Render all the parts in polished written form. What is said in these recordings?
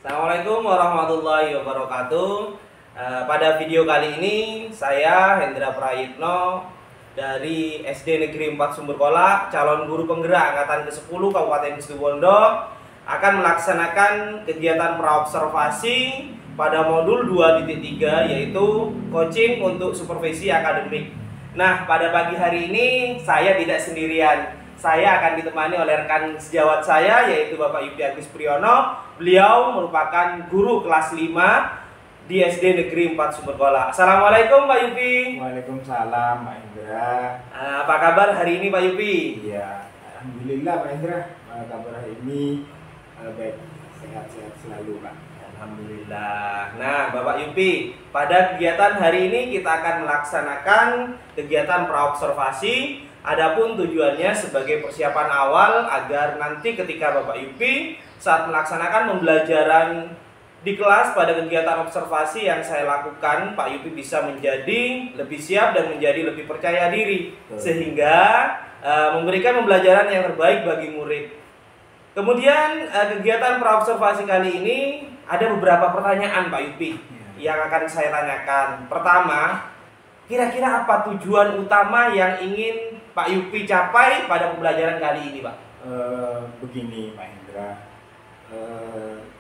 Assalamualaikum warahmatullahi wabarakatuh. Pada video kali ini saya Hendra Prayitno dari SD Negeri 4 Sumberkola, calon guru penggerak angkatan ke-10 Kabupaten Situbondo, akan melaksanakan kegiatan praobservasi pada modul 2.3 yaitu coaching untuk supervisi akademik. Nah, pada pagi hari ini saya tidak sendirian. Saya akan ditemani oleh rekan sejawat saya yaitu Bapak Yupi Agus Priyono. Beliau merupakan guru kelas 5 di SD Negeri 4 Sumberkola. Assalamualaikum Pak Yupi. Waalaikumsalam Pak Hendra. Apa kabar hari ini Pak Yupi? Iya, alhamdulillah Pak Hendra. Kabar hari ini baik, sehat-sehat selalu Pak. Alhamdulillah. Nah, Bapak Yupi, pada kegiatan hari ini kita akan melaksanakan kegiatan praobservasi. Adapun tujuannya sebagai persiapan awal agar nanti ketika Bapak Yupi saat melaksanakan pembelajaran di kelas pada kegiatan observasi yang saya lakukan, Pak Yupi bisa menjadi lebih siap dan menjadi lebih percaya diri sehingga memberikan pembelajaran yang terbaik bagi murid. Kemudian kegiatan praobservasi kali ini ada beberapa pertanyaan Pak Yupi yang akan saya tanyakan. Pertama, kira-kira apa tujuan utama yang ingin Pak Yupi capai pada pembelajaran kali ini, Pak? Begini Pak Hendra,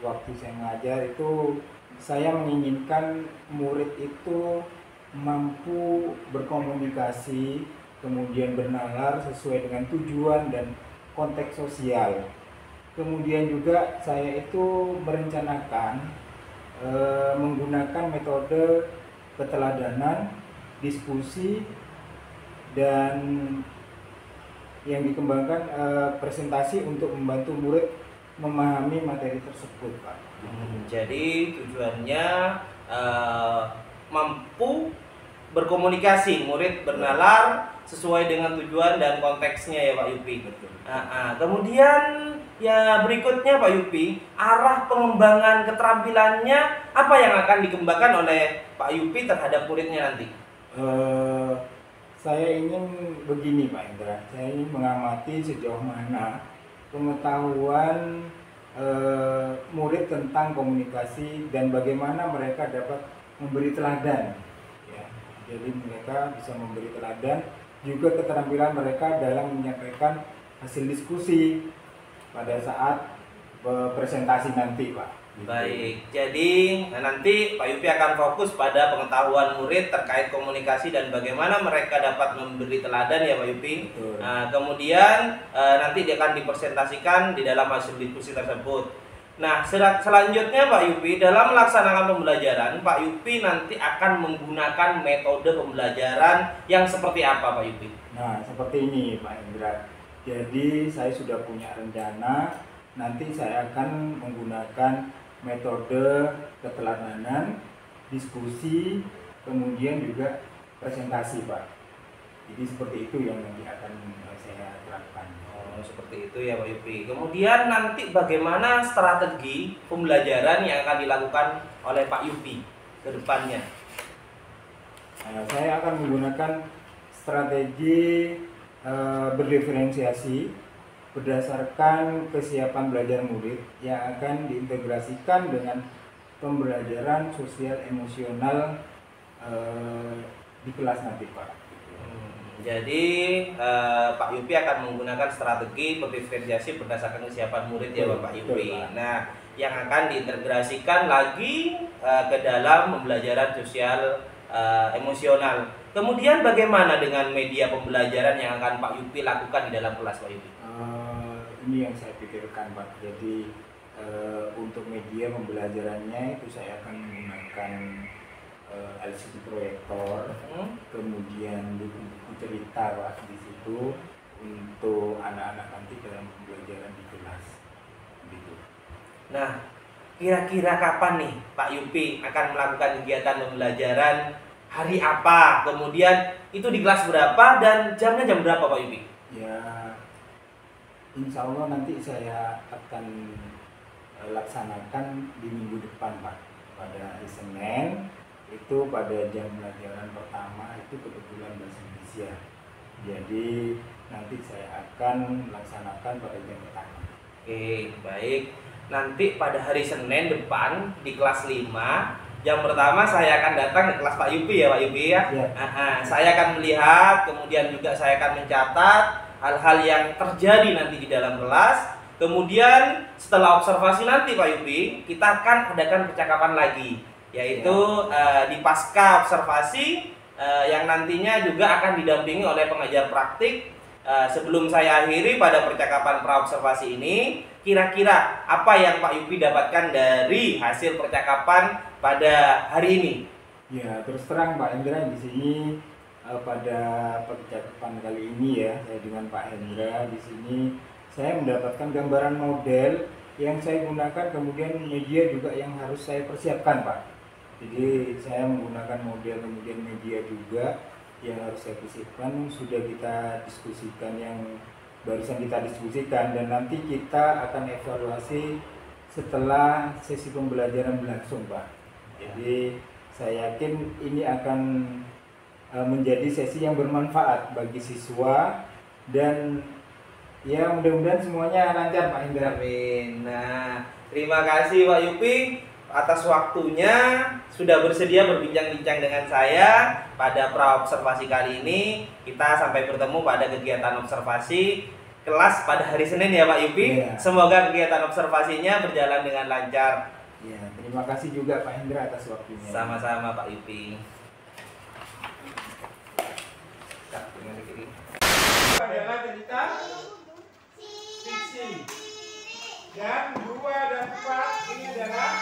waktu saya ngajar itu saya menginginkan murid itu mampu berkomunikasi, kemudian bernalar sesuai dengan tujuan dan konteks sosial. Kemudian juga saya itu merencanakan menggunakan metode keteladanan, diskusi, dan yang dikembangkan presentasi untuk membantu murid memahami materi tersebut, Pak. Jadi tujuannya mampu berkomunikasi, murid bernalar sesuai dengan tujuan dan konteksnya ya Pak Yupi. Betul. Kemudian ya berikutnya Pak Yupi, arah pengembangan keterampilannya apa yang akan dikembangkan oleh Pak Yupi terhadap muridnya nanti? Saya ingin begini Pak Indra, saya ingin mengamati sejauh mana pengetahuan murid tentang komunikasi dan bagaimana mereka dapat memberi teladan. Ya, jadi mereka bisa memberi teladan, juga keterampilan mereka dalam menyampaikan hasil diskusi pada saat presentasi nanti, Pak. Baik, jadi nanti Pak Yupi akan fokus pada pengetahuan murid terkait komunikasi dan bagaimana mereka dapat memberi teladan ya Pak Yupi. Kemudian nanti dia akan dipresentasikan di dalam hasil diskusi tersebut. Nah, selanjutnya Pak Yupi, dalam melaksanakan pembelajaran, Pak Yupi nanti akan menggunakan metode pembelajaran yang seperti apa Pak Yupi? Nah, seperti ini Pak Indra. Jadi saya sudah punya rencana, nanti saya akan menggunakan metode keteladanan, diskusi, kemudian juga presentasi, Pak. Jadi seperti itu yang nanti akan saya terapkan. Oh, seperti itu ya Pak Yupi. Kemudian nanti bagaimana strategi pembelajaran yang akan dilakukan oleh Pak Yupi ke depannya? Saya akan menggunakan strategi berdiferensiasi berdasarkan kesiapan belajar murid yang akan diintegrasikan dengan pembelajaran sosial emosional di kelas nanti, Pak. Jadi Pak Yupi akan menggunakan strategi berdiferensiasi berdasarkan kesiapan murid ya Bapak Yupi. Nah, yang akan diintegrasikan lagi ke dalam pembelajaran sosial emosional. Kemudian bagaimana dengan media pembelajaran yang akan Pak Yupi lakukan di dalam kelas Pak Yupi? Ini yang saya pikirkan Pak. Jadi untuk media pembelajarannya itu saya akan menggunakan LCD proyektor, kemudian buku-buku cerita Pak di situ untuk anak-anak nanti dalam pembelajaran di kelas. Gitu. Nah, kira-kira kapan nih Pak Yupi akan melakukan kegiatan pembelajaran? Hari apa? Kemudian itu di kelas berapa dan jamnya jam berapa Pak Yupi? Ya, insya Allah nanti saya akan laksanakan di minggu depan Pak. Pada hari Senin itu pada jam pelajaran pertama itu kebetulan bahasa Indonesia. Jadi nanti saya akan melaksanakan pada jam pertama. Oke, baik. nanti pada hari Senin depan di kelas 5, yang pertama saya akan datang ke kelas Pak Yupi ya Pak Yupi ya. Saya akan melihat, kemudian juga saya akan mencatat hal-hal yang terjadi nanti di dalam kelas. Kemudian setelah observasi nanti Pak Yupi, kita akan adakan percakapan lagi, yaitu di pasca observasi yang nantinya juga akan didampingi oleh pengajar praktik. Sebelum saya akhiri pada percakapan praobservasi ini, kira-kira apa yang Pak Yupi dapatkan dari hasil percakapan pada hari ini? Ya, terus terang Pak Hendra, di sini pada percakapan kali ini ya, saya dengan Pak Hendra di sini saya mendapatkan gambaran model yang saya gunakan, kemudian media juga yang harus saya persiapkan Pak. Jadi saya menggunakan model kemudian media juga yang harus saya persiapkan, sudah kita diskusikan, yang barusan kita diskusikan, dan nanti kita akan evaluasi setelah sesi pembelajaran berlangsung Pak. Jadi saya yakin ini akan menjadi sesi yang bermanfaat bagi siswa, dan ya mudah-mudahan semuanya lancar Pak Indra. Amin. Nah, terima kasih Pak Yupi atas waktunya, sudah bersedia berbincang-bincang dengan saya pada praobservasi kali ini. Kita sampai bertemu pada kegiatan observasi kelas pada hari Senin ya Pak Yupi. Semoga kegiatan observasinya berjalan dengan lancar. Ya, terima kasih juga Pak Hendra atas waktunya. Sama-sama Pak Yupi. Adalah cerita fiksi. Dan 2 dan 4 ini adalah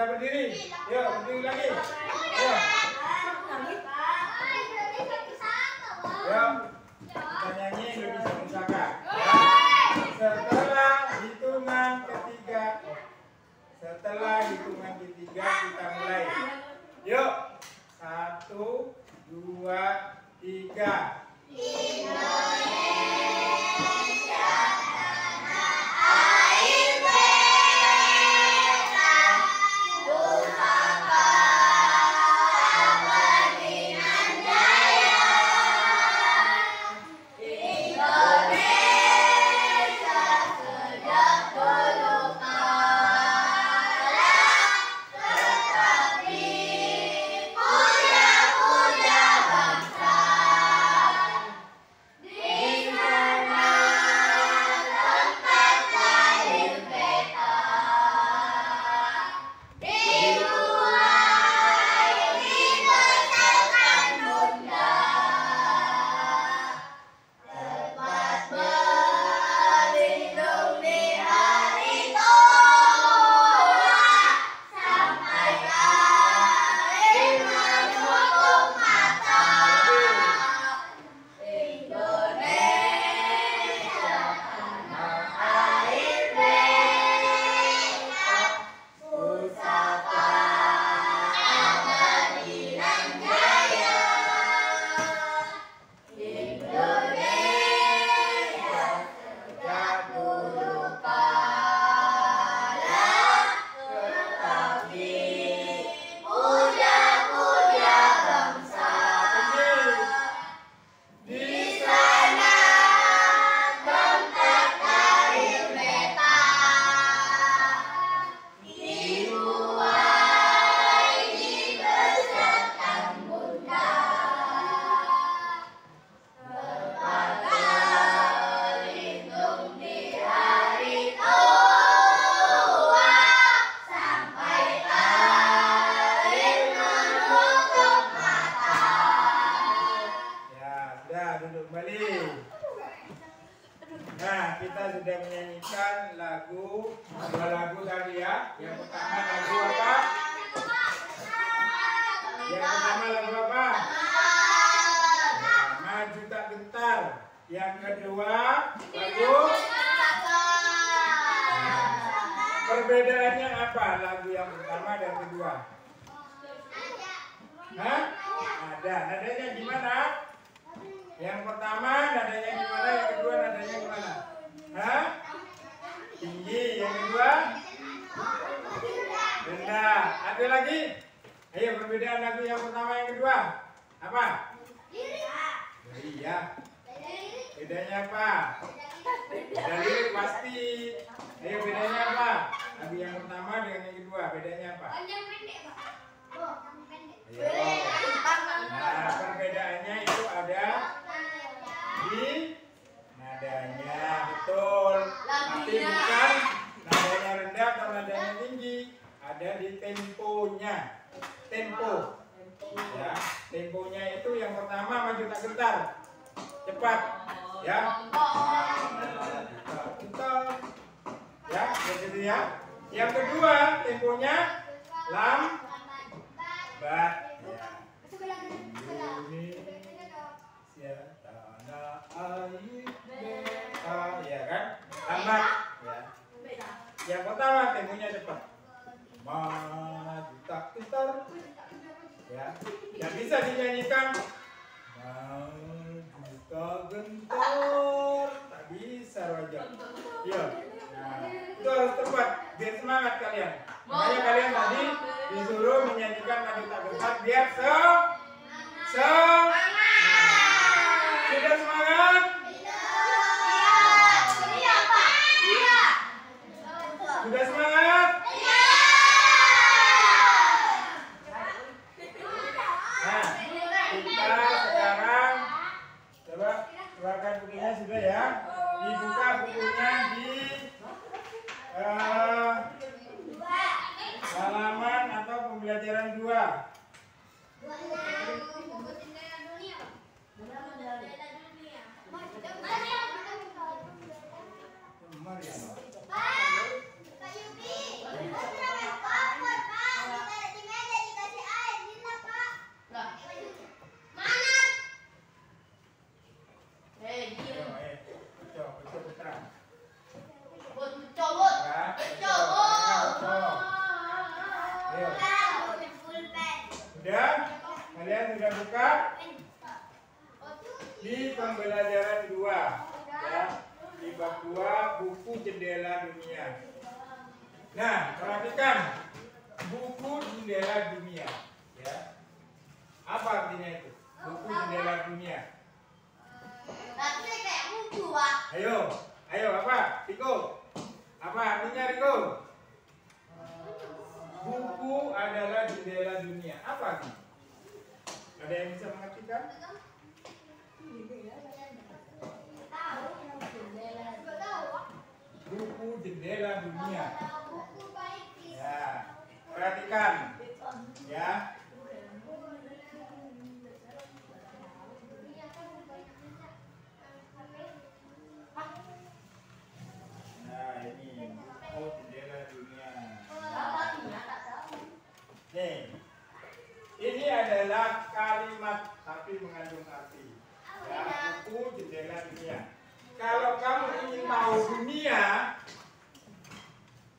berdiri. Yuk, berdiri lagi. Yuk. Yuk. Kita nyanyi Indonesia Pusaka. Ya. Setelah hitungan ketiga kita mulai. Yuk. 1, 2, 3. Nah, kita sudah menyanyikan dua lagu tadi ya. Yang pertama lagu apa? Yang pertama lagu apa? Nah, Maju Tak Gentar. Yang kedua lagu. Perbedaannya apa lagu yang pertama dan kedua? Hah? Ada. Nadanya gimana? Yang pertama nadanya gimana? Yang kedua nadanya gimana? Hah? Tinggi. Yang kedua? Rendah. Ada lagi? Ayo, perbedaan lagu yang pertama yang kedua. Apa? Iya. Bedanya apa? Beda lirik pasti. Ayo, bedanya apa? Lagu yang pertama dengan yang kedua, bedanya apa? Ayo. Nah, perbedaannya itu ada di nadanya, betul. Tapi bukan nadanya rendah atau nadanya tinggi, ada di temponya. Tempo, ya. Temponya itu yang pertama Maju Tak Gentar, cepat, ya. Gentar, ya, begitu ya. Yang kedua temponya lambat. Indonesia tanah air beta, ya kan? Lambat, ya. Yang pertama temponya cepat. Maju Tak Gentar, ya. Yang bisa dinyanyikan Maju Tak Gentar, tak bisa Raja. Iya. Nah, itu harus tepat biar semangat kalian. Makanya kalian tadi disuruh menyanyikan Maju Tak Gentar biar semangat. Sudah semangat? Iya, Pak. Iya. Sudah semangat? Iya. Nah, kita sekarang coba keluarkan bukunya sudah ya. Dibuka bukunya di halaman atau pembelajaran 2. di pembelajaran 2 ya, di bab 2 buku jendela dunia. Nah, perhatikan buku jendela dunia ya. Apa artinya itu? Buku jendela dunia. Tapi kayak buku, Pak. Ayo apa? Riko. Apa artinya Riko? Buku adalah jendela dunia. Apa artinya? Ada yang bisa mengartikan? Buku jendela dunia. Ya, perhatikan ya. Nah, ini buku jendela dunia. Nih, ini adalah kalimat tapi mengandung arti. Ya, buku jendela dunia. Kalau kamu ingin tahu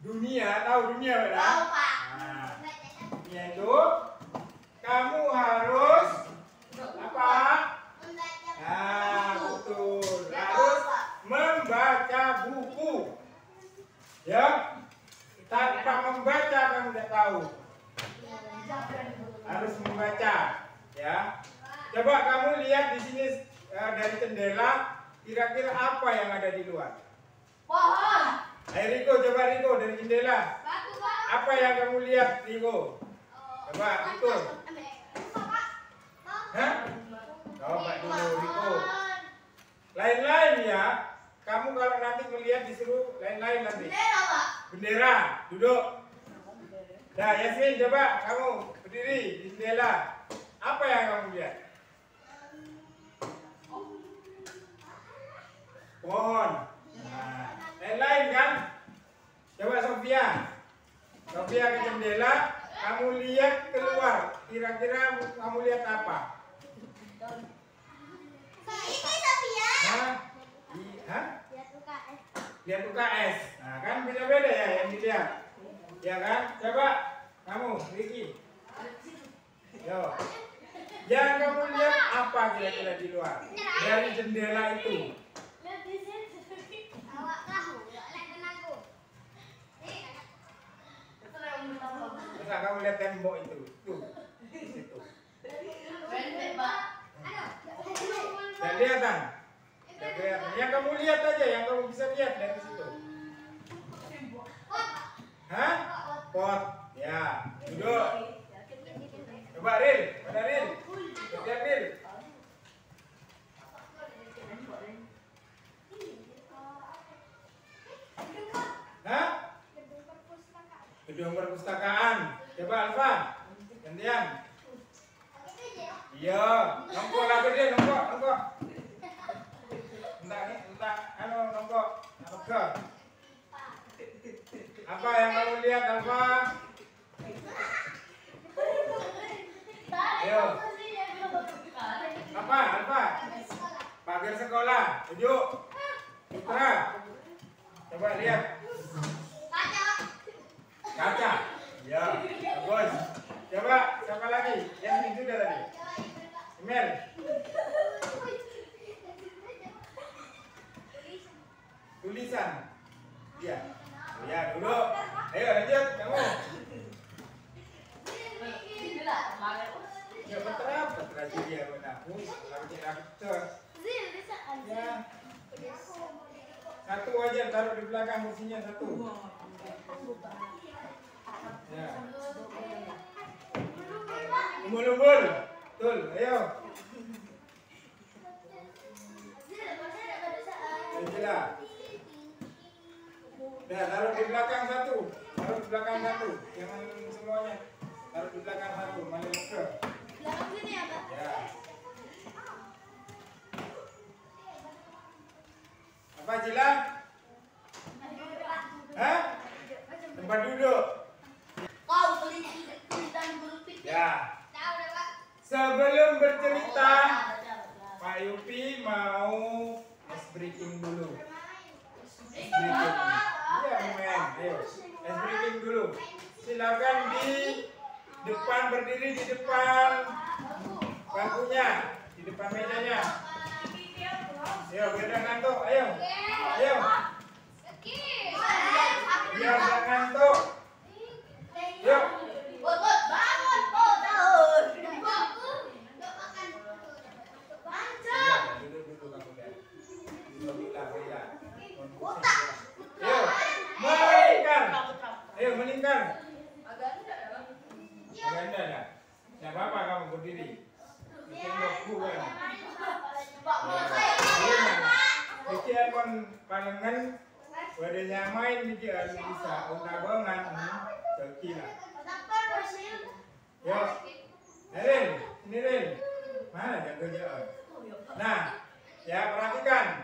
dunia, tahu dunia Tahu, kan? Pak. Nah, dunia itu kamu harus apa? Nah, betul. Harus membaca buku. Ya, tanpa membaca kamu tidak tahu. Harus membaca, ya. Coba kamu lihat di sini dari jendela, kira-kira apa yang ada di luar? Pohon. Ayo Riko, coba Riko dari jendela. Batu, Pak. Apa yang kamu lihat, Riko? Coba Riko. Hah? Coba dulu Riko. Lain-lain ya. Kamu kalau nanti melihat disuruh lain-lain nanti. Bendera, Pak. Bendera, duduk. Nah, Yasmin, coba kamu berdiri di jendela. Apa yang kamu lihat? Pohon. Nah, lain-lain kan? Coba Sofia. Sofia ke jendela, kamu lihat keluar. Kira-kira kamu lihat apa? Ini Sophia. Hah? Hah? Lihat UKS. Lihat UKS. Nah, kan beda-beda ya yang dilihat. Ya kan? Coba kamu, Ricky. Yo. Yang kamu lihat apa kira-kira di luar? Dari jendela itu. Lihat di sini. Awak kamu, lihat aku. Terus kamu lihat tembok itu. Tuh. Di situ. Pendek, Pak. Dan kelihatan. Dan kelihatan. Yang kamu lihat aja, yang kamu bisa lihat dari situ. Hah? Pot. Ya. Duduk. Coba Ril, mana Ril? Lihat Ril. Hah? Gedung perpustakaan. Coba Alfa. Gantian. Iya, nongkok lagi deh, nongkok. Entah, nongkok. Apa? Apa yang kamu lihat, Alfa? Ayo. Apa, Alfa? Pagar sekolah. Tujuk. Putra. Coba lihat. Kaca. Ya, bagus. Coba, siapa lagi? Yang sudah tadi. Emel. Tulisan. Iya. Ya, duduk. Ayo lanjut kamu. Ya betul dia benaku. Kalau tidak betul. Ya. Satu aja taruh di belakang kursinya satu. Ya. Umbul. Betul, ayo. Bismillah. Nah, taruh di belakang satu. Jangan semuanya. Taruh di belakang satu. Mana muka? Belakang sini ya, Pak. Ya. Apa Cila? Hah? Tempat duduk. Kau beli tulisan huruf itu. Ya. Tahu deh, Pak. Sebelum bercerita, Pak Yupi mau ice breaking dulu. Ice breaking. Iya, main. Ayo. Ice breaking dulu. Silakan di depan, berdiri di depan bangkunya, di depan mejanya. kon palengan wadahnya main di bisa unta bangan terkira. Yo, Rin, ini Rin, mana yang kerjaan? Nah, ya perhatikan,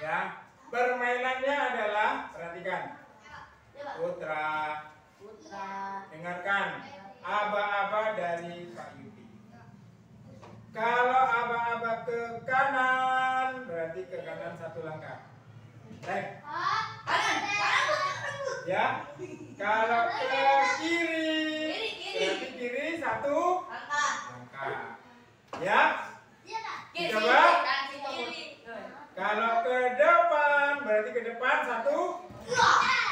ya permainannya adalah perhatikan, putra, dengarkan, aba-aba dari Pak Yupi. Kalau aba-aba ke kanan, berarti ke kanan satu langkah. Ya, kalau ke kiri, berarti kiri satu langkah. Ya, coba. Kalau ke depan, berarti ke depan satu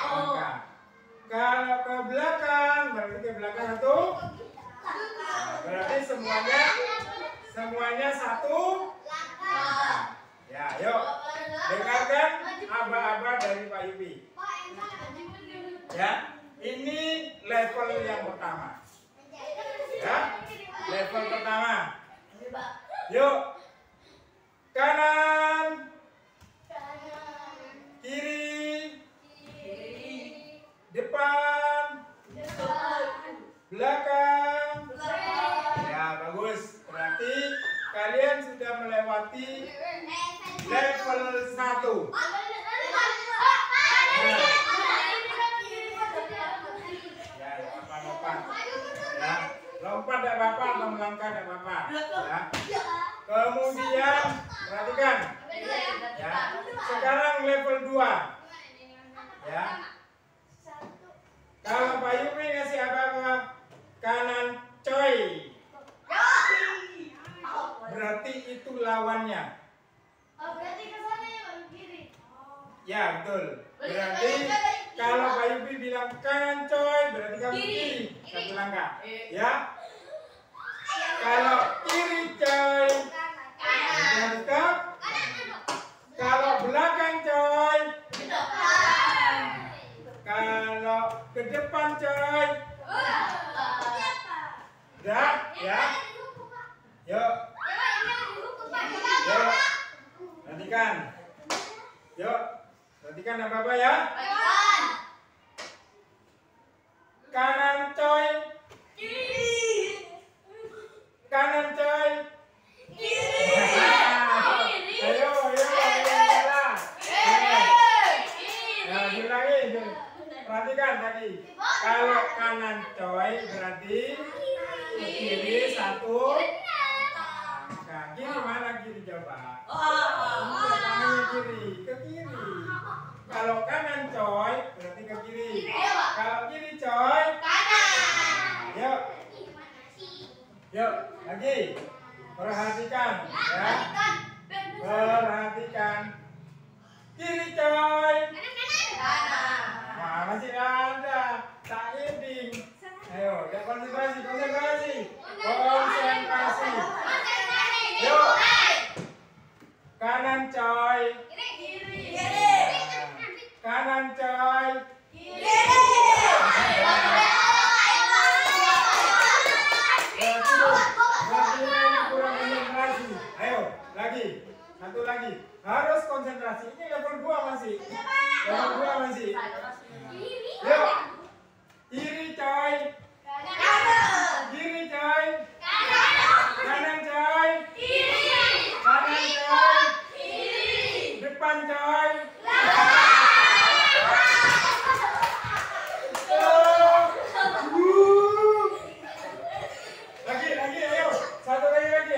langkah. Kalau ke belakang, berarti ke belakang satu. Berarti semuanya satu langkah. Ya, yuk. Dengarkan aba-aba dari Pak Yupi. Ya, ini level yang pertama. Ya, level pertama. Yuk, kanan, kiri, depan, belakang. Ya, bagus. Berarti kalian sudah melewati level 1. Ya, lompat. Ya, lompat tidak apa-apa atau melangkah tidak apa-apa. Ya. Kemudian perhatikan. Ya. Sekarang level 2. Ya. Kalau Pak Yupi ngasih apa-apa kanan coy. Berarti itu lawannya. Berarti ke sana ya Bang kiri. Ya, betul. Berarti kalau Pak Yupi bilang kanan coy, berarti kamu kiri satu langkah. Ya. Kalau kiri coy, harus ke. Kalau belakang coy, kalau ke depan coy. Udah, ya. Yuk. Yuk. Perhatikan. Yuk. Perhatikan apa-apa ya. Kanan coy. Kanan coy. Ayo. Nah, diulangi. Perhatikan tadi. Kalau kanan coy berarti ke kiri satu. Nah, kiri mana kiri coba? Tangannya kiri, ke kiri. Kalau kanan coy berarti ke kiri. Kalau kiri coy kanan. Yuk. Yuk, lagi. Perhatikan ya. Perhatikan. Kiri coy. Nah, masih ada. Tak ending. Ayo, ya konsentrasi. Yuk. Kanan coy. Kanan coy. Kurang konsentrasi. Ayo, lagi. Satu lagi. Harus konsentrasi. Ini level 2 masih. Level 2 masih. Yuk. Kiri coy. Kiri coy. Kanan coy. Kanan coy. Depan coy. Lagi, ayo. Satu lagi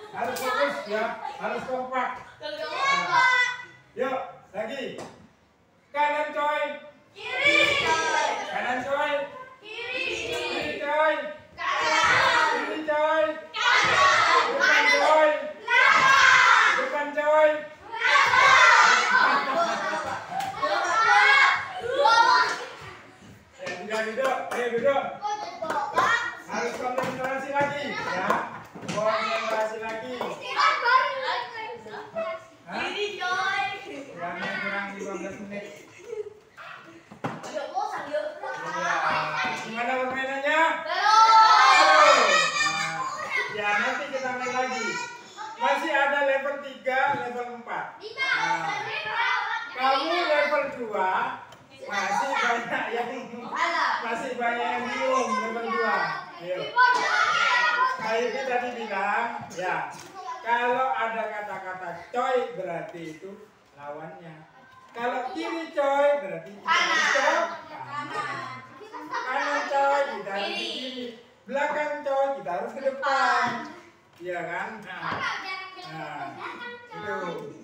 harus fokus ya, harus kompak. Yuk, lagi. Kanan coy. Kanan coy. Kiri coy. Kiri coy. Depan coy. Depan coy. Ya, duduk. Ayo duduk. Harus konsentrasi lagi ya. Konsentrasi lagi. Pak Yupi tadi bilang, ya, kalau ada kata-kata coy berarti itu lawannya. Kalau kiri coy berarti kita harus ke kanan coy kita harus ke kiri, belakang coy kita harus ke depan, iya kan? Nah, itu.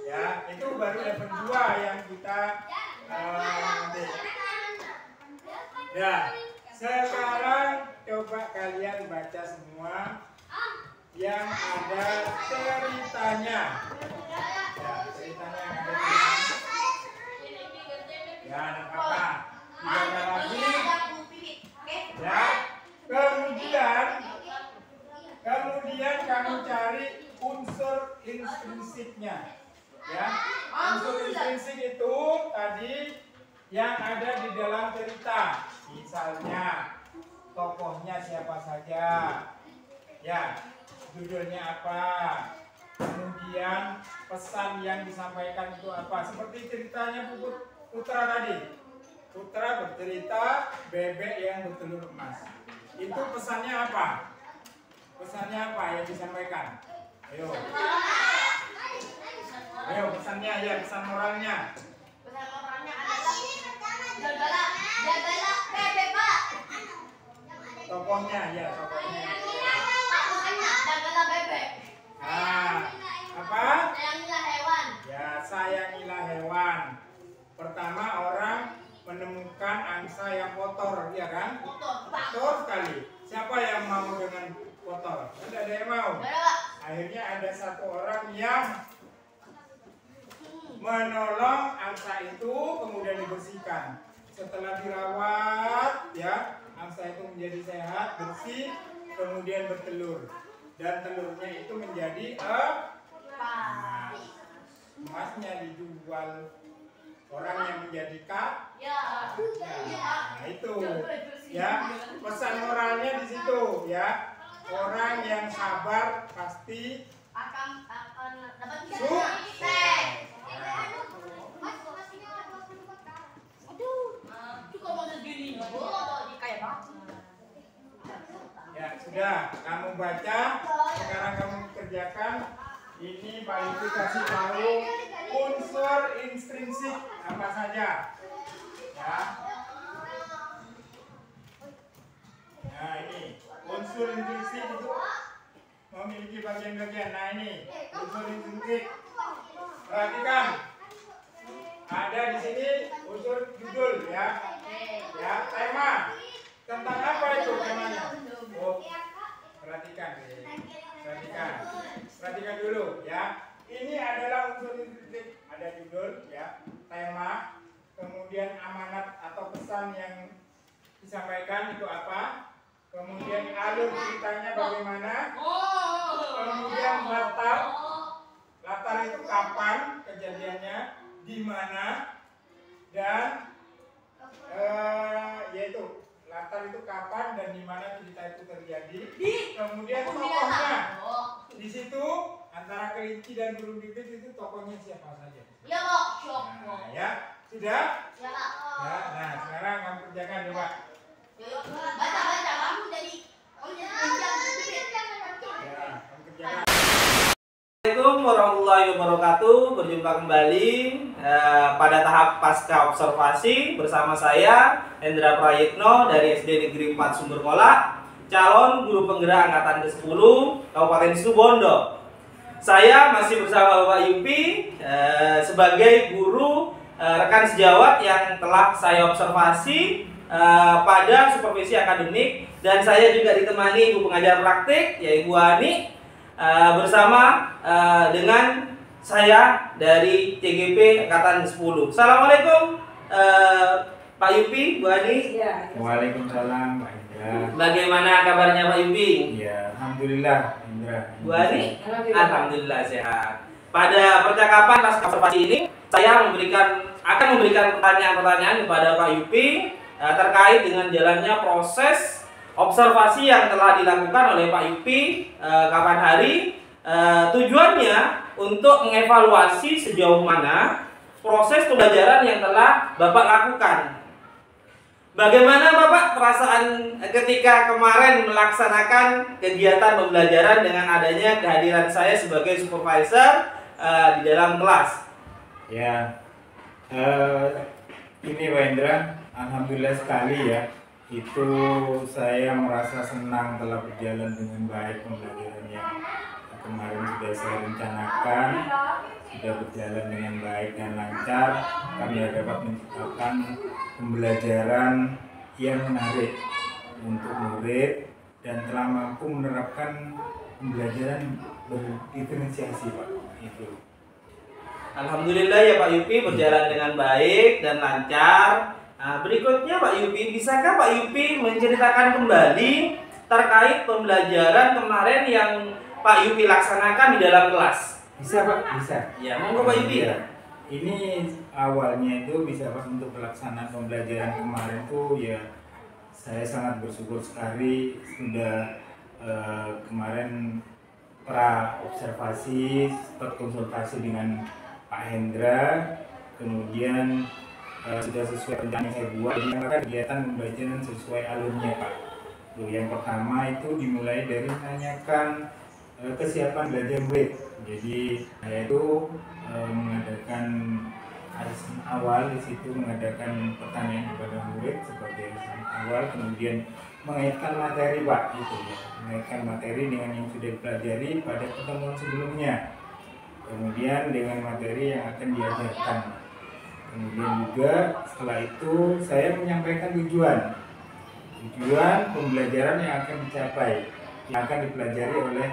Ya, itu baru level 2 yang kita nanti. Ya, sekarang coba kalian baca semua yang ada ceritanya. Ya, ceritanya yang ada ceritanya. Ya, ada apa? Tidak ada lagi. Ya, kemudian kamu cari unsur intrinsiknya. Ya, unsur intrinsik itu tadi yang ada di dalam cerita. Misalnya tokohnya siapa saja, ya, judulnya apa, kemudian pesan yang disampaikan itu apa. Seperti ceritanya Putra tadi. Putra bercerita bebek yang bertelur emas. Itu pesannya apa? Pesannya apa yang disampaikan? Ayo. Ayo pesannya ya, pesan moralnya. Pesan moralnya adalah jagalah bebek, Pak. Tokohnya ya, tokohnya. Tokohnya jagalah bebek. Ah, apa? Sayangilah hewan. Ya, sayangilah hewan. Pertama orang menemukan angsa yang kotor, ya kan? Kotor sekali. Siapa yang mau dengan kotor? Tidak ada yang mau. Akhirnya ada satu orang yang menolong angsa itu, kemudian dibersihkan. Setelah dirawat, ya, angsa itu menjadi sehat, bersih, kemudian bertelur. Dan telurnya itu menjadi emas. Emasnya dijual. Orang yang menjadi Ya. nah itu ya, pesan moralnya di situ ya. Orang yang sabar pasti akan dapat sukses. Ya sudah, kamu baca, sekarang kamu kerjakan. Ini Pak Yupi kasih tahu unsur intrinsik apa saja, ya. Nah ini unsur intrinsik itu memiliki bagian-bagian. Nah ini unsur intrinsik. Perhatikan, ada di sini unsur judul, ya, ya, tema. Tentang apa itu temanya? Oh, perhatikan, perhatikan dulu, ya. Ini adalah unsur intrinsik. Ada judul, ya, tema, kemudian amanat atau pesan yang disampaikan itu apa, kemudian alur ceritanya bagaimana, kemudian latar itu kapan kejadiannya, di mana, dan yaitu latar itu kapan dan di mana cerita itu terjadi. Kemudian tokohnya. Di situ antara kelinci dan burung pipit itu tokohnya siapa saja? Ya, Pak. Nah, ya, sudah? Ya, Pak. Ya, nah sekarang kamu kerjakan coba. Baca kamu jadi Ya, kamu kerjakan. Assalamualaikum warahmatullahi wabarakatuh. Berjumpa kembali pada tahap pasca observasi bersama saya Hendra Prayitno dari SD Negeri 4 Sumbermola, calon guru penggerak angkatan ke-10 Kabupaten Situbondo. Saya masih bersama Bapak Yupi sebagai guru rekan sejawat yang telah saya observasi pada supervisi akademik, dan saya juga ditemani ibu pengajar praktik yaitu Bu Ani bersama dengan saya dari TGP Angkatan 10. Assalamualaikum Pak Yupi, Bu Ani. Waalaikumsalam Pak Indra. Bagaimana kabarnya Pak Yupi? Ya, alhamdulillah Indra. Bu Ani? Alhamdulillah sehat. Pada percakapan pasca observasi ini, saya akan memberikan pertanyaan-pertanyaan kepada Pak Yupi terkait dengan jalannya proses observasi yang telah dilakukan oleh Pak Yupi kapan hari. Tujuannya untuk mengevaluasi sejauh mana proses pembelajaran yang telah Bapak lakukan. Bagaimana Bapak perasaan ketika kemarin melaksanakan kegiatan pembelajaran dengan adanya kehadiran saya sebagai supervisor di dalam kelas? Ya, ini Pak Indra, alhamdulillah sekali ya. Itu saya merasa senang telah berjalan dengan baik pembelajaran yang kemarin sudah saya rencanakan, sudah berjalan dengan baik dan lancar. Kami dapat menciptakan pembelajaran yang menarik untuk murid dan telah mampu menerapkan pembelajaran berdiferensiasi, Pak. Itu. Alhamdulillah ya Pak Yupi berjalan dengan baik dan lancar. Nah, berikutnya Pak Yupi, bisakah Pak Yupi menceritakan kembali terkait pembelajaran kemarin yang Pak Yupi laksanakan di dalam kelas? Bisa Pak, bisa. Ya, monggo Pak Yupi. Ya. Ini awalnya itu bisa Pak untuk pelaksanaan pembelajaran kemarin tuh ya saya sangat bersyukur sekali sudah kemarin pra observasi, konsultasi dengan Pak Hendra, kemudian sudah sesuai rencana yang saya buat. Jadi maka kegiatan pembelajaran sesuai alurnya Pak. Yang pertama itu dimulai dari menanyakan kesiapan belajar murid. Jadi saya itu mengadakan arisan awal, di situ mengadakan pertanyaan kepada murid sebagai arisan awal, kemudian mengaitkan materi Pak, itu ya, mengaitkan materi dengan yang sudah dipelajari pada pertemuan sebelumnya, kemudian dengan materi yang akan diajarkan. Kemudian juga setelah itu saya menyampaikan tujuan pembelajaran yang akan dicapai, yang akan dipelajari oleh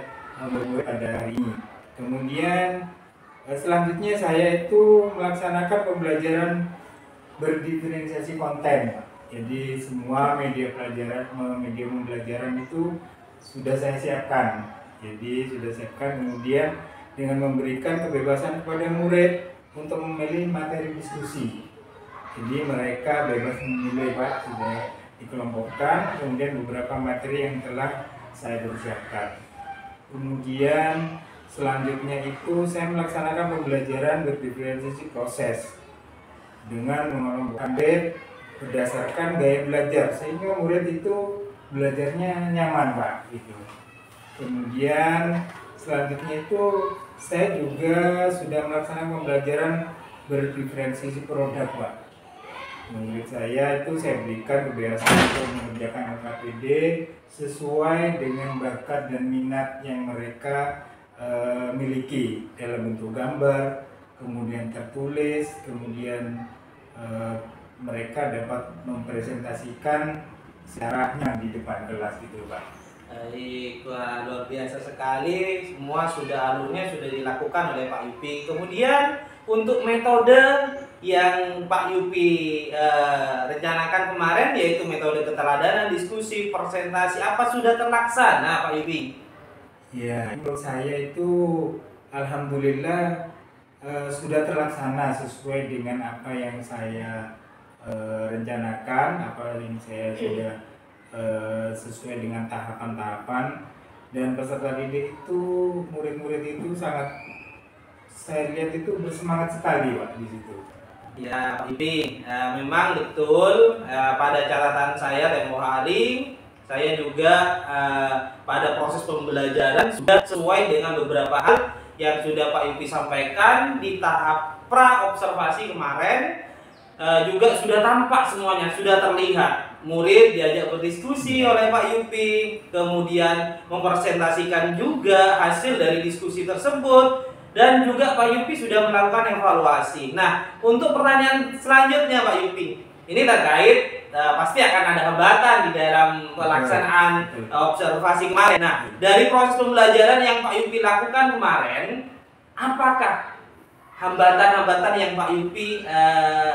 murid pada hari ini. Kemudian selanjutnya saya itu melaksanakan pembelajaran berdiferensiasi konten. Jadi semua media pembelajaran itu sudah saya siapkan. Kemudian dengan memberikan kebebasan kepada murid untuk memilih materi diskusi. Jadi mereka bebas memilih Pak, sudah dikelompokkan. Kemudian beberapa materi yang telah saya persiapkan. Kemudian selanjutnya itu saya melaksanakan pembelajaran berdiferensiasi proses dengan mengelompokkan murid berdasarkan gaya belajar sehingga murid itu belajarnya nyaman Pak. Gitu. Kemudian selanjutnya itu saya juga sudah melaksanakan pembelajaran berdiferensiasi produk Pak. Murid saya itu saya berikan kebiasaan untuk mengerjakan LKPD sesuai dengan bakat dan minat yang mereka miliki dalam bentuk gambar, kemudian tertulis, kemudian mereka dapat mempresentasikan sejarahnya di depan kelas gitu Pak. Baik, luar biasa sekali. Semua sudah alurnya sudah dilakukan oleh Pak Yupi. Kemudian untuk metode yang Pak Yupi rencanakan kemarin yaitu metode keteladanan, diskusi, presentasi, apa sudah terlaksana Pak Yupi? Ya, menurut saya itu alhamdulillah sudah terlaksana sesuai dengan apa yang saya rencanakan, apa yang saya sudah sesuai dengan tahapan-tahapan, dan peserta didik itu murid-murid itu sangat, saya lihat itu bersemangat sekali Pak di situ. Ya Pak Yupi, memang betul pada catatan saya tempo hari saya juga pada proses pembelajaran sudah sesuai dengan beberapa hal yang sudah Pak Yupi sampaikan di tahap pra observasi kemarin. Juga sudah tampak semuanya, sudah terlihat murid diajak berdiskusi oleh Pak Yupi, kemudian mempresentasikan juga hasil dari diskusi tersebut, dan juga Pak Yupi sudah melakukan evaluasi. Nah, untuk pertanyaan selanjutnya Pak Yupi, ini terkait pasti akan ada hambatan di dalam pelaksanaan observasi kemarin. Nah, dari proses pembelajaran yang Pak Yupi lakukan kemarin, apakah hambatan-hambatan yang Pak Yupi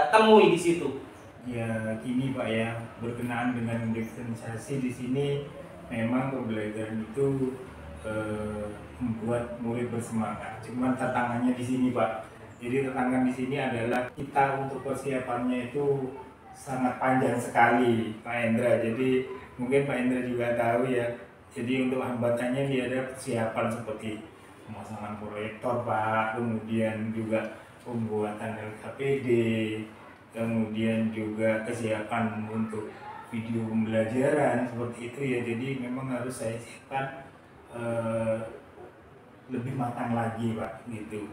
temui di situ? Ya, gini Pak ya, berkenaan dengan diferensiasi di sini memang pembelajaran itu membuat murid bersemangat. Cuman tantangannya di sini Pak. Jadi tantangan di sini adalah kita untuk persiapannya itu sangat panjang sekali Pak Hendra. Jadi mungkin Pak Hendra juga tahu ya. Jadi untuk hambatannya dia ada persiapan seperti pemasangan proyektor Pak, kemudian juga pembuatan LKPD, kemudian juga kesiapan untuk video pembelajaran seperti itu ya. Jadi memang harus saya siapkan lebih matang lagi Pak gitu.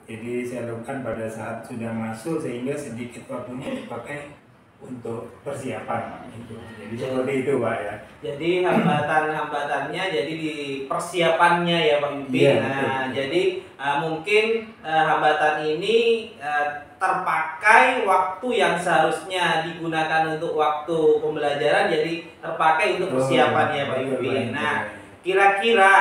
Jadi saya lakukan pada saat sudah masuk sehingga sedikit waktunya dipakai untuk persiapan gitu. Jadi seperti itu Pak ya. Jadi hambatan-hambatannya jadi di persiapannya ya Pak Yupi. Iya, Nah, betul. jadi mungkin hambatan ini terpakai waktu yang seharusnya digunakan untuk waktu pembelajaran jadi terpakai untuk persiapan ya Pak Betul, Yupi. Pak. Nah, kira-kira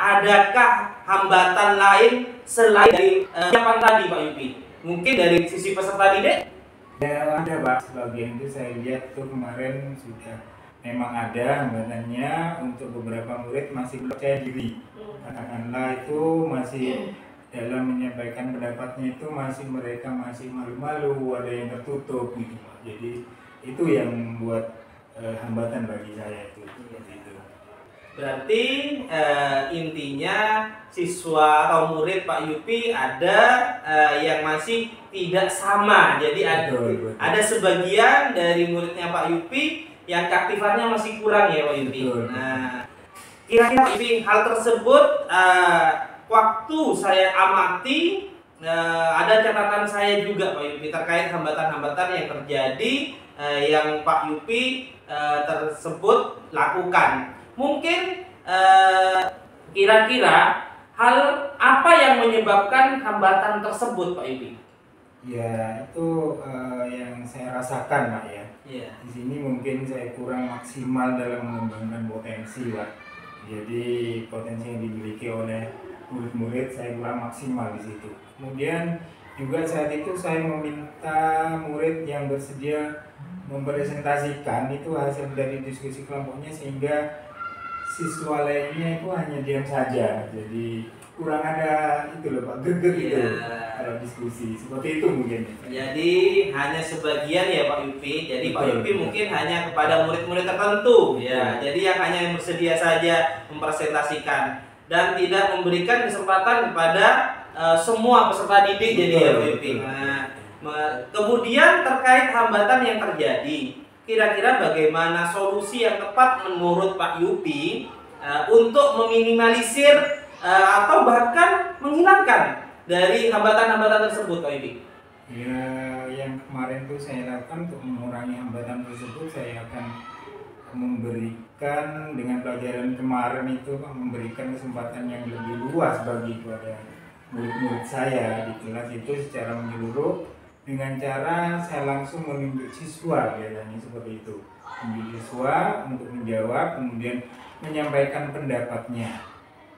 adakah hambatan lain selain dari persiapan tadi Pak Yupi? Mungkin dari sisi peserta didik? Ya ada Pak, sebagian itu saya lihat tuh kemarin sudah memang ada hambatannya untuk beberapa murid masih belum percaya diri. Katakanlah itu masih dalam menyampaikan pendapatnya itu mereka masih malu-malu, ada yang tertutup gitu Pak. Jadi itu yang membuat hambatan bagi saya itu. Gitu. Berarti intinya siswa atau murid Pak Yupi ada yang masih tidak sama. Jadi Betul. ada sebagian dari muridnya Pak Yupi yang keaktifannya masih kurang ya Pak Yupi. Betul. Nah, kira-kira Pak Yupi, hal tersebut waktu saya amati ada catatan saya juga Pak Yupi terkait hambatan-hambatan yang terjadi yang Pak Yupi tersebut lakukan. Mungkin kira-kira hal apa yang menyebabkan hambatan tersebut Pak Yupi? Ya itu yang saya rasakan Pak ya. Iya. Di sini mungkin saya kurang maksimal dalam mengembangkan potensi Pak. Jadi potensi yang dimiliki oleh murid-murid saya kurang maksimal di situ. Kemudian juga saat itu saya meminta murid yang bersedia mempresentasikan itu hasil dari diskusi kelompoknya sehingga siswa lainnya itu hanya diam saja. Jadi kurang ada itu loh Pak, greget gitu kalau diskusi seperti itu mungkin. Jadi hanya sebagian ya Pak Yupi. Jadi Pak Betul, Yupi betul. mungkin hanya kepada murid-murid tertentu ya. Jadi yang hanya yang bersedia saja mempresentasikan dan tidak memberikan kesempatan kepada semua peserta didik. Jadi ya Pak Yupi. Nah, kemudian terkait hambatan yang terjadi, kira-kira bagaimana solusi yang tepat menurut Pak Yupi untuk meminimalisir atau bahkan menghilangkan dari hambatan-hambatan tersebut Pak Yupi? Ya, yang kemarin tuh saya lakukan untuk mengurangi hambatan tersebut, saya akan memberikan dengan pelajaran kemarin itu memberikan kesempatan yang lebih luas bagi kepada murid-murid saya di kelas itu secara menyeluruh dengan cara saya langsung menunjuk siswa biasanya seperti itu, menunjuk siswa untuk menjawab kemudian menyampaikan pendapatnya.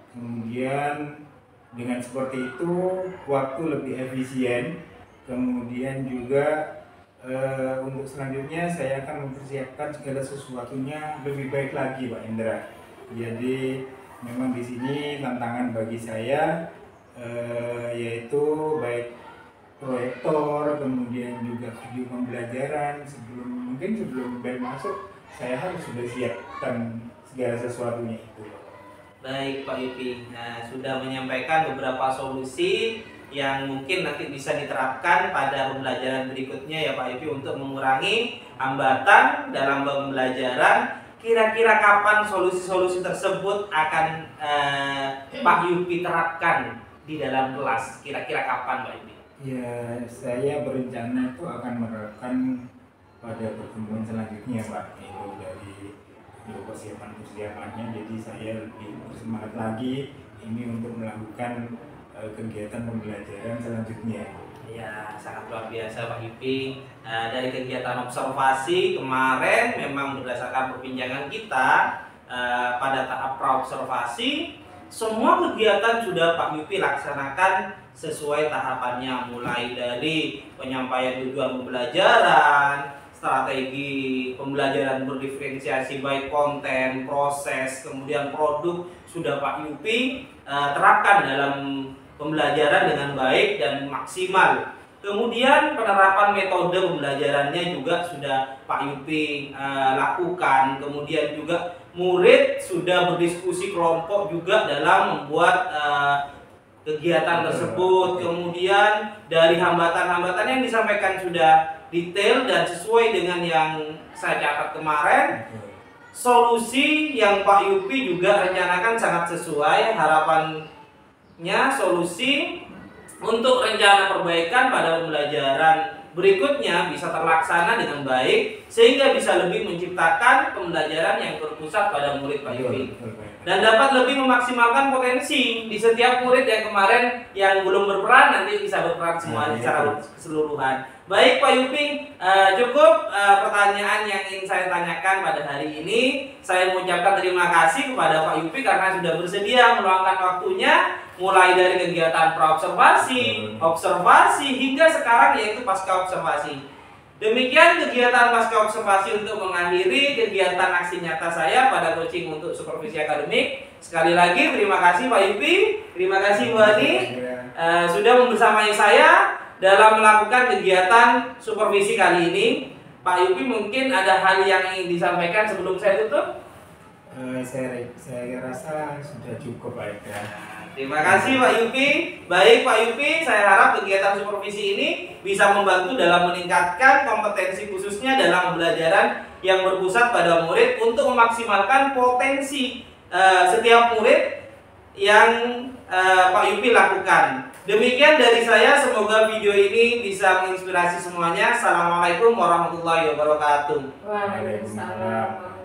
Kemudian dengan seperti itu waktu lebih efisien. Kemudian juga untuk selanjutnya saya akan mempersiapkan segala sesuatunya lebih baik lagi Pak Indra. Jadi memang di sini tantangan bagi saya yaitu baik proyektor, kemudian juga video pembelajaran sebelum bel masuk saya harus sudah siapkan segala sesuatunya itu. Baik Pak Yupi, nah sudah menyampaikan beberapa solusi yang mungkin nanti bisa diterapkan pada pembelajaran berikutnya ya Pak Yupi untuk mengurangi hambatan dalam pembelajaran. Kira-kira kapan solusi-solusi tersebut akan Pak Yupi terapkan di dalam kelas? Kira-kira kapan Pak Yupi? Ya, saya berencana itu akan menerapkan pada pertemuan selanjutnya Pak. Itu dari persiapan-persiapannya, jadi saya lebih bersemangat lagi ini untuk melakukan kegiatan pembelajaran selanjutnya. Ya, sangat luar biasa Pak Yupi. Dari kegiatan observasi kemarin memang berdasarkan perbincangan kita pada tahap praobservasi, semua kegiatan sudah Pak Yupi laksanakan sesuai tahapannya, mulai dari penyampaian tujuan pembelajaran, strategi pembelajaran berdiferensiasi baik konten, proses, kemudian produk sudah Pak Yupi terapkan dalam pembelajaran dengan baik dan maksimal. Kemudian penerapan metode pembelajarannya juga sudah Pak Yupi lakukan. Kemudian juga murid sudah berdiskusi kelompok juga dalam membuat kegiatan tersebut. Kemudian dari hambatan-hambatan yang disampaikan sudah detail dan sesuai dengan yang saya catat kemarin. Solusi yang Pak Yupi juga rencanakan sangat sesuai. Harapannya solusi untuk rencana perbaikan pada pembelajaran berikutnya bisa terlaksana dengan baik sehingga bisa lebih menciptakan pembelajaran yang berpusat pada murid Pak Yupi dan dapat lebih memaksimalkan potensi di setiap murid yang kemarin yang belum berperan nanti bisa berperan semuanya secara keseluruhan. Baik Pak Yupi, cukup pertanyaan yang ingin saya tanyakan pada hari ini. Saya mengucapkan terima kasih kepada Pak Yupi karena sudah bersedia meluangkan waktunya mulai dari kegiatan praobservasi, observasi hingga sekarang yaitu pasca observasi. Demikian kegiatan pasca observasi untuk mengakhiri kegiatan aksi nyata saya pada coaching untuk supervisi akademik. Sekali lagi terima kasih Pak Yupi, terima kasih Bu Ani sudah membersamai saya dalam melakukan kegiatan supervisi kali ini. Pak Yupi mungkin ada hal yang ingin disampaikan sebelum saya tutup? Saya rasa sudah cukup Pak Indra. Terima kasih Pak Yupi. Baik Pak Yupi, saya harap kegiatan supervisi ini bisa membantu dalam meningkatkan kompetensi khususnya dalam pembelajaran yang berpusat pada murid untuk memaksimalkan potensi setiap murid yang Pak Yupi lakukan. Demikian dari saya, semoga video ini bisa menginspirasi semuanya. Assalamualaikum warahmatullahi wabarakatuh. Waalaikumsalam.